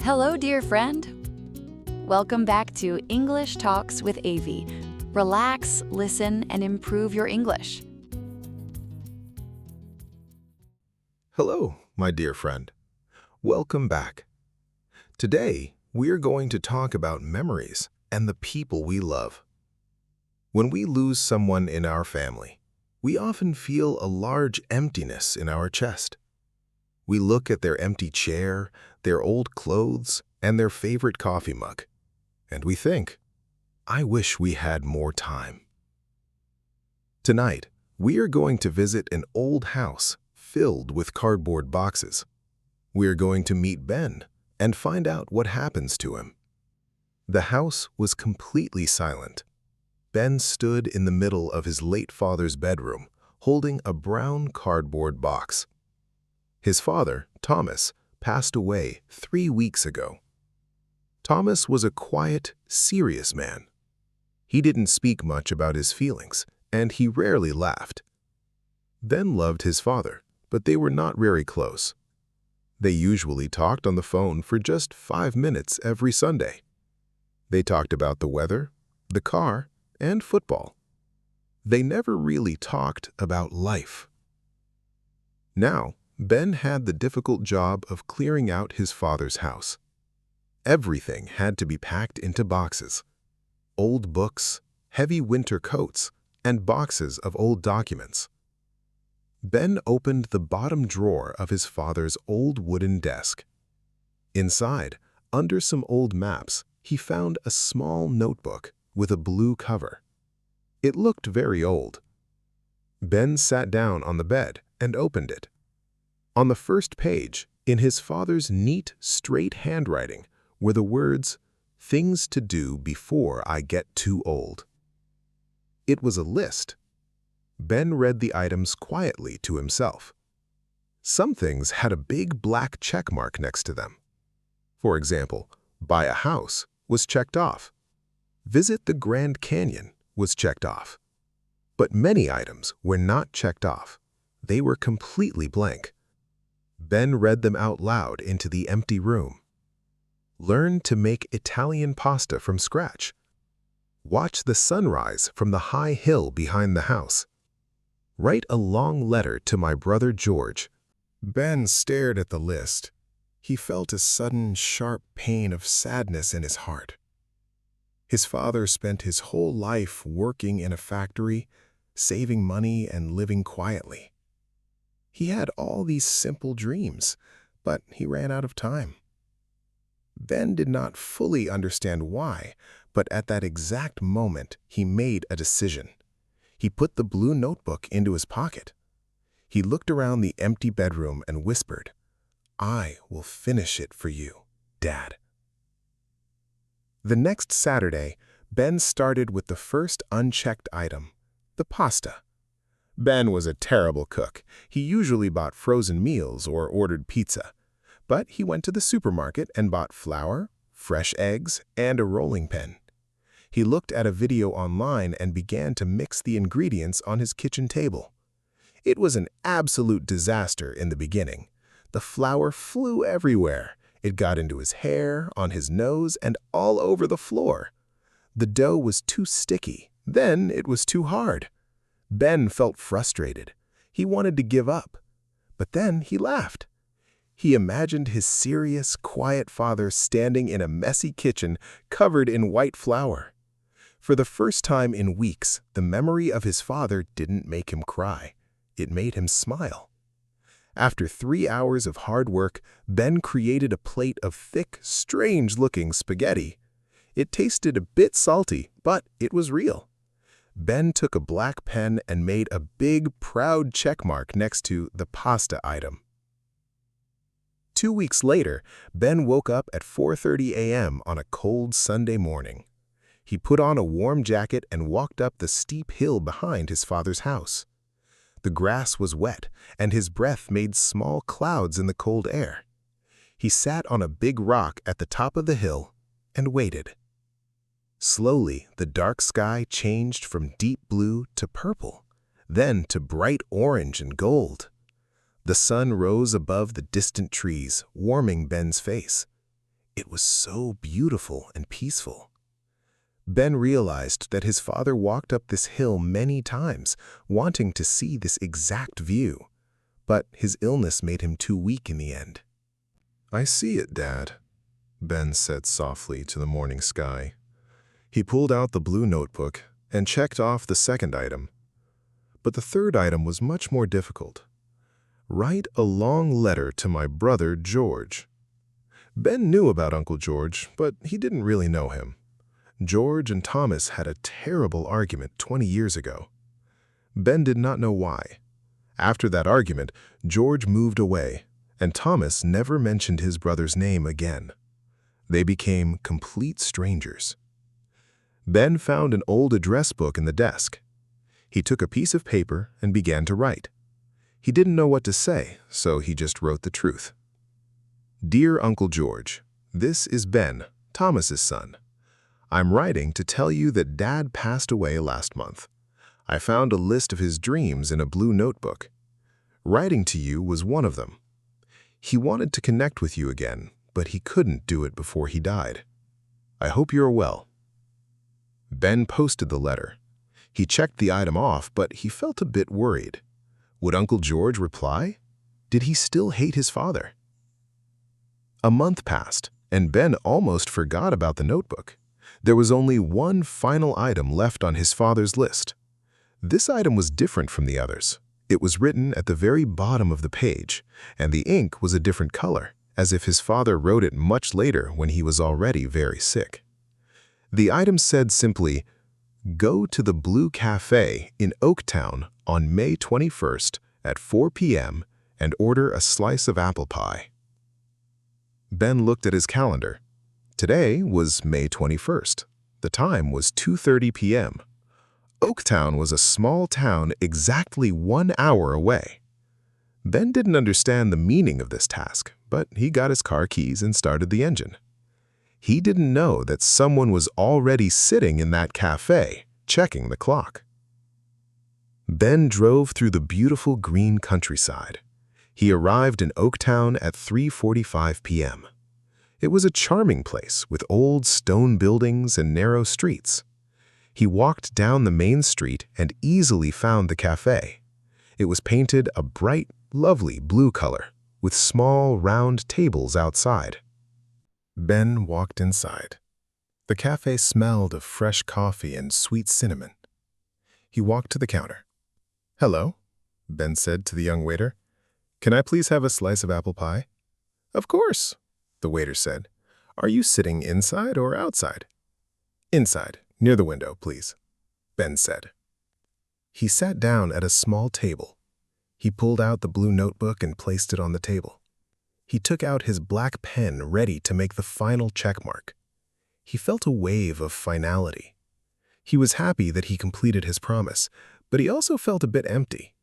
Hello, dear friend. Welcome back to English Talks with Avie. Relax, listen, and improve your English. Hello, my dear friend. Welcome back. Today, we are going to talk about memories and the people we love. When we lose someone in our family, we often feel a large emptiness in our chest. We look at their empty chair, their old clothes, and their favorite coffee mug, and we think, I wish we had more time. Tonight, we are going to visit an old house filled with cardboard boxes. We are going to meet Ben and find out what happens to him. The house was completely silent. Ben stood in the middle of his late father's bedroom, holding a brown cardboard box. His father, Thomas, passed away 3 weeks ago. Thomas was a quiet, serious man. He didn't speak much about his feelings, and he rarely laughed. Ben loved his father, but they were not very close. They usually talked on the phone for just 5 minutes every Sunday. They talked about the weather, the car, and football. They never really talked about life. Now, Ben had the difficult job of clearing out his father's house. Everything had to be packed into boxes. Old books, heavy winter coats, and boxes of old documents. Ben opened the bottom drawer of his father's old wooden desk. Inside, under some old maps, he found a small notebook with a blue cover. It looked very old. Ben sat down on the bed and opened it. On the first page, in his father's neat, straight handwriting, were the words, "Things to do before I get too old." It was a list. Ben read the items quietly to himself. Some things had a big black check mark next to them. For example, buy a house was checked off. Visit the Grand Canyon was checked off. But many items were not checked off. They were completely blank. Ben read them out loud into the empty room. Learn to make Italian pasta from scratch. Watch the sunrise from the high hill behind the house. Write a long letter to my brother George. Ben stared at the list. He felt a sudden, sharp pain of sadness in his heart. His father spent his whole life working in a factory, saving money and living quietly. He had all these simple dreams, but he ran out of time. Ben did not fully understand why, but at that exact moment, he made a decision. He put the blue notebook into his pocket. He looked around the empty bedroom and whispered, "I will finish it for you, Dad." The next Saturday, Ben started with the first unchecked item, the pasta. Ben was a terrible cook. He usually bought frozen meals or ordered pizza. But he went to the supermarket and bought flour, fresh eggs, and a rolling pin. He looked at a video online and began to mix the ingredients on his kitchen table. It was an absolute disaster in the beginning. The flour flew everywhere. It got into his hair, on his nose, and all over the floor. The dough was too sticky. Then it was too hard. Ben felt frustrated. He wanted to give up. But then he laughed. He imagined his serious, quiet father standing in a messy kitchen covered in white flour. For the first time in weeks, the memory of his father didn't make him cry. It made him smile. After 3 hours of hard work, Ben created a plate of thick, strange-looking spaghetti. It tasted a bit salty, but it was real. Ben took a black pen and made a big, proud checkmark next to the pasta item. 2 weeks later, Ben woke up at 4:30 a.m. on a cold Sunday morning. He put on a warm jacket and walked up the steep hill behind his father's house. The grass was wet, and his breath made small clouds in the cold air. He sat on a big rock at the top of the hill and waited. Slowly, the dark sky changed from deep blue to purple, then to bright orange and gold. The sun rose above the distant trees, warming Ben's face. It was so beautiful and peaceful. Ben realized that his father walked up this hill many times, wanting to see this exact view, but his illness made him too weak in the end. "I see it, Dad," Ben said softly to the morning sky. He pulled out the blue notebook and checked off the second item. But the third item was much more difficult. "Write a long letter to my brother George." Ben knew about Uncle George, but he didn't really know him. George and Thomas had a terrible argument 20 years ago. Ben did not know why. After that argument, George moved away, and Thomas never mentioned his brother's name again. They became complete strangers. Ben found an old address book in the desk. He took a piece of paper and began to write. He didn't know what to say, so he just wrote the truth. "Dear Uncle George, this is Ben, Thomas's son. I'm writing to tell you that Dad passed away last month. I found a list of his dreams in a blue notebook. Writing to you was one of them. He wanted to connect with you again, but he couldn't do it before he died. I hope you're well." Ben posted the letter. He checked the item off, but he felt a bit worried. Would Uncle George reply? Did he still hate his father? A month passed, and Ben almost forgot about the notebook. There was only one final item left on his father's list. This item was different from the others. It was written at the very bottom of the page, and the ink was a different color, as if his father wrote it much later when he was already very sick. The item said simply, "Go to the Blue Cafe in Oaktown on May 21st at 4 p.m. and order a slice of apple pie." Ben looked at his calendar. Today was May 21st. The time was 2:30 p.m. Oaktown was a small town exactly 1 hour away. Ben didn't understand the meaning of this task, but he got his car keys and started the engine. He didn't know that someone was already sitting in that cafe, checking the clock. Ben drove through the beautiful green countryside. He arrived in Oaktown at 3:45 p.m. It was a charming place with old stone buildings and narrow streets. He walked down the main street and easily found the cafe. It was painted a bright, lovely blue color, with small, round tables outside. Ben walked inside. The cafe smelled of fresh coffee and sweet cinnamon. He walked to the counter. "Hello," Ben said to the young waiter. "Can I please have a slice of apple pie?" "Of course," the waiter said. "Are you sitting inside or outside?" "Inside, near the window, please," Ben said. He sat down at a small table. He pulled out the blue notebook and placed it on the table. He took out his black pen ready to make the final check mark. He felt a wave of finality. He was happy that he completed his promise, but he also felt a bit empty.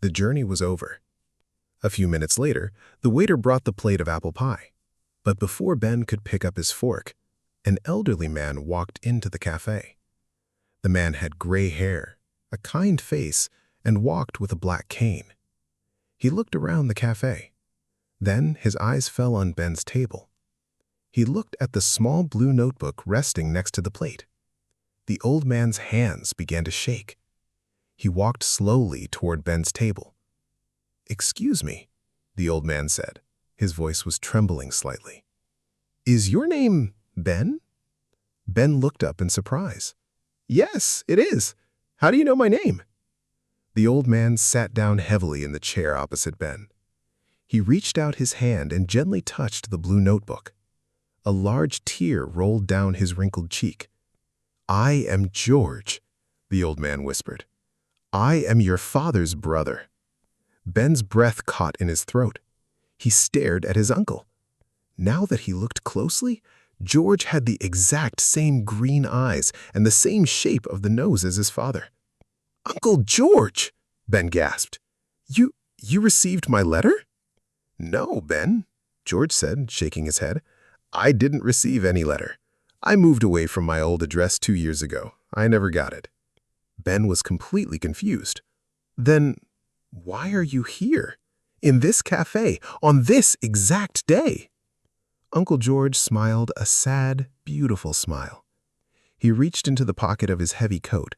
The journey was over. A few minutes later, the waiter brought the plate of apple pie. But before Ben could pick up his fork, an elderly man walked into the cafe. The man had gray hair, a kind face, and walked with a black cane. He looked around the cafe. Then his eyes fell on Ben's table. He looked at the small blue notebook resting next to the plate. The old man's hands began to shake. He walked slowly toward Ben's table. "Excuse me," the old man said. His voice was trembling slightly. "Is your name Ben?" Ben looked up in surprise. "Yes, it is. How do you know my name?" The old man sat down heavily in the chair opposite Ben. He reached out his hand and gently touched the blue notebook. A large tear rolled down his wrinkled cheek. "I am George," the old man whispered. "I am your father's brother." Ben's breath caught in his throat. He stared at his uncle. Now that he looked closely, George had the exact same green eyes and the same shape of the nose as his father. "Uncle George!" Ben gasped. You received my letter?" "No, Ben," George said, shaking his head. "I didn't receive any letter. I moved away from my old address 2 years ago. I never got it." Ben was completely confused. "Then why are you here? In this cafe, on this exact day?" Uncle George smiled a sad, beautiful smile. He reached into the pocket of his heavy coat.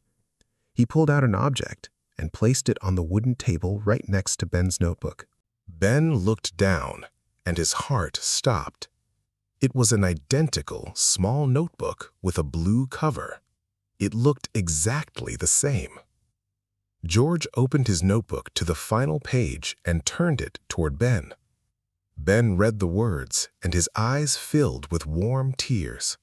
He pulled out an object and placed it on the wooden table right next to Ben's notebook. Ben looked down, and his heart stopped. It was an identical, small notebook with a blue cover. It looked exactly the same. George opened his notebook to the final page and turned it toward Ben. Ben read the words, and his eyes filled with warm tears.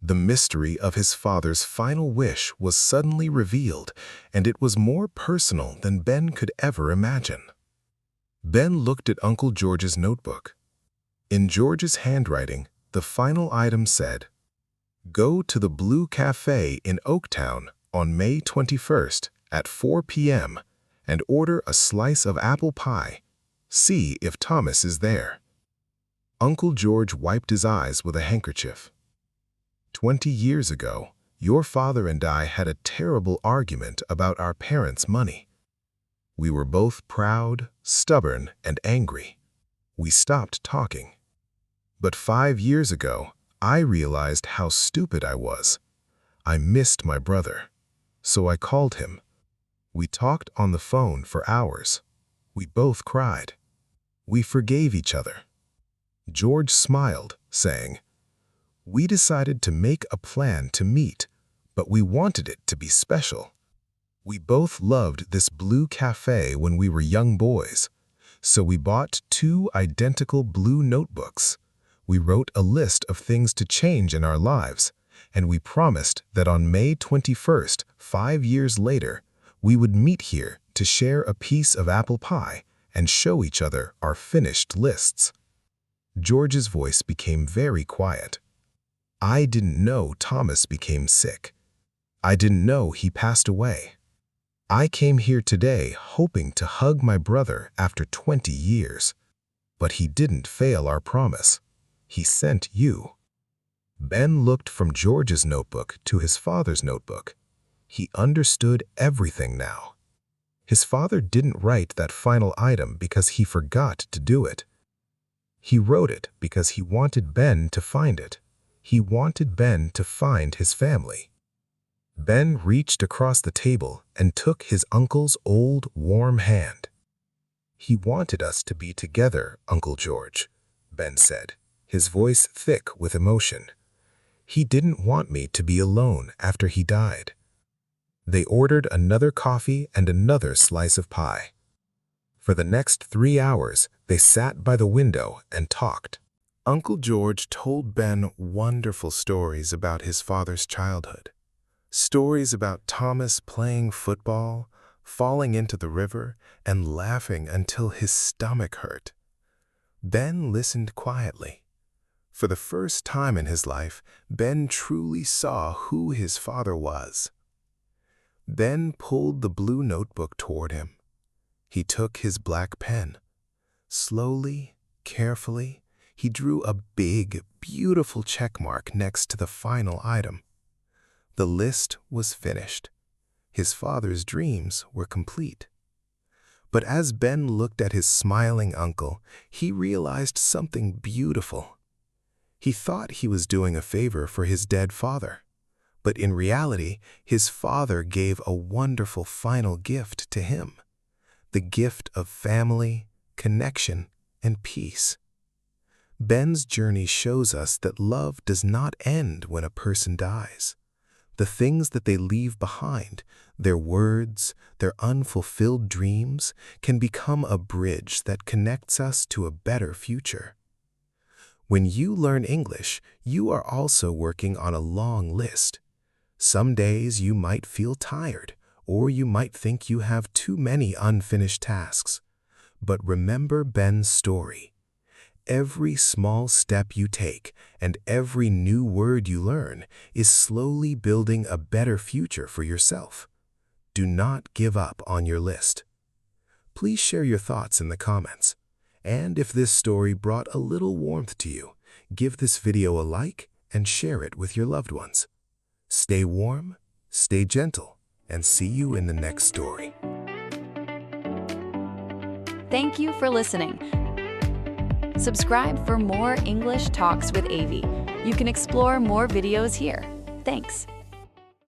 The mystery of his father's final wish was suddenly revealed, and it was more personal than Ben could ever imagine. Ben looked at Uncle George's notebook. In George's handwriting, the final item said, "Go to the Blue Cafe in Oaktown on May 21st at 4 p.m. and order a slice of apple pie. See if Thomas is there." Uncle George wiped his eyes with a handkerchief. 20 years ago, your father and I had a terrible argument about our parents' money. We were both proud, stubborn, and angry. We stopped talking. But 5 years ago, I realized how stupid I was. I missed my brother, so I called him. We talked on the phone for hours. We both cried. We forgave each other. George smiled, saying, "We decided to make a plan to meet, but we wanted it to be special. We both loved this blue cafe when we were young boys, so we bought 2 identical blue notebooks. We wrote a list of things to change in our lives, and we promised that on May 21st, 5 years later, we would meet here to share a piece of apple pie and show each other our finished lists." George's voice became very quiet. "I didn't know Thomas became sick. I didn't know he passed away. I came here today hoping to hug my brother after 20 years. But he didn't fail our promise. He sent you." Ben looked from George's notebook to his father's notebook. He understood everything now. His father didn't write that final item because he forgot to do it. He wrote it because he wanted Ben to find it. He wanted Ben to find his family. Ben reached across the table and took his uncle's old, warm hand. "He wanted us to be together, Uncle George," Ben said, his voice thick with emotion. "He didn't want me to be alone after he died." They ordered another coffee and another slice of pie. For the next 3 hours, they sat by the window and talked. Uncle George told Ben wonderful stories about his father's childhood. Stories about Thomas playing football, falling into the river, and laughing until his stomach hurt. Ben listened quietly. For the first time in his life, Ben truly saw who his father was. Ben pulled the blue notebook toward him. He took his black pen. Slowly, carefully, he drew a big, beautiful check mark next to the final item. The list was finished. His father's dreams were complete. But as Ben looked at his smiling uncle, he realized something beautiful. He thought he was doing a favor for his dead father. But in reality, his father gave a wonderful final gift to him. The gift of family, connection, and peace. Ben's journey shows us that love does not end when a person dies. The things that they leave behind, their words, their unfulfilled dreams, can become a bridge that connects us to a better future. When you learn English, you are also working on a long list. Some days you might feel tired, or you might think you have too many unfinished tasks. But remember Ben's story. Every small step you take and every new word you learn is slowly building a better future for yourself. Do not give up on your list. Please share your thoughts in the comments. And if this story brought a little warmth to you, give this video a like and share it with your loved ones. Stay warm, stay gentle, and see you in the next story. Thank you for listening. Subscribe for more English Talks with Avie. You can explore more videos here. Thanks.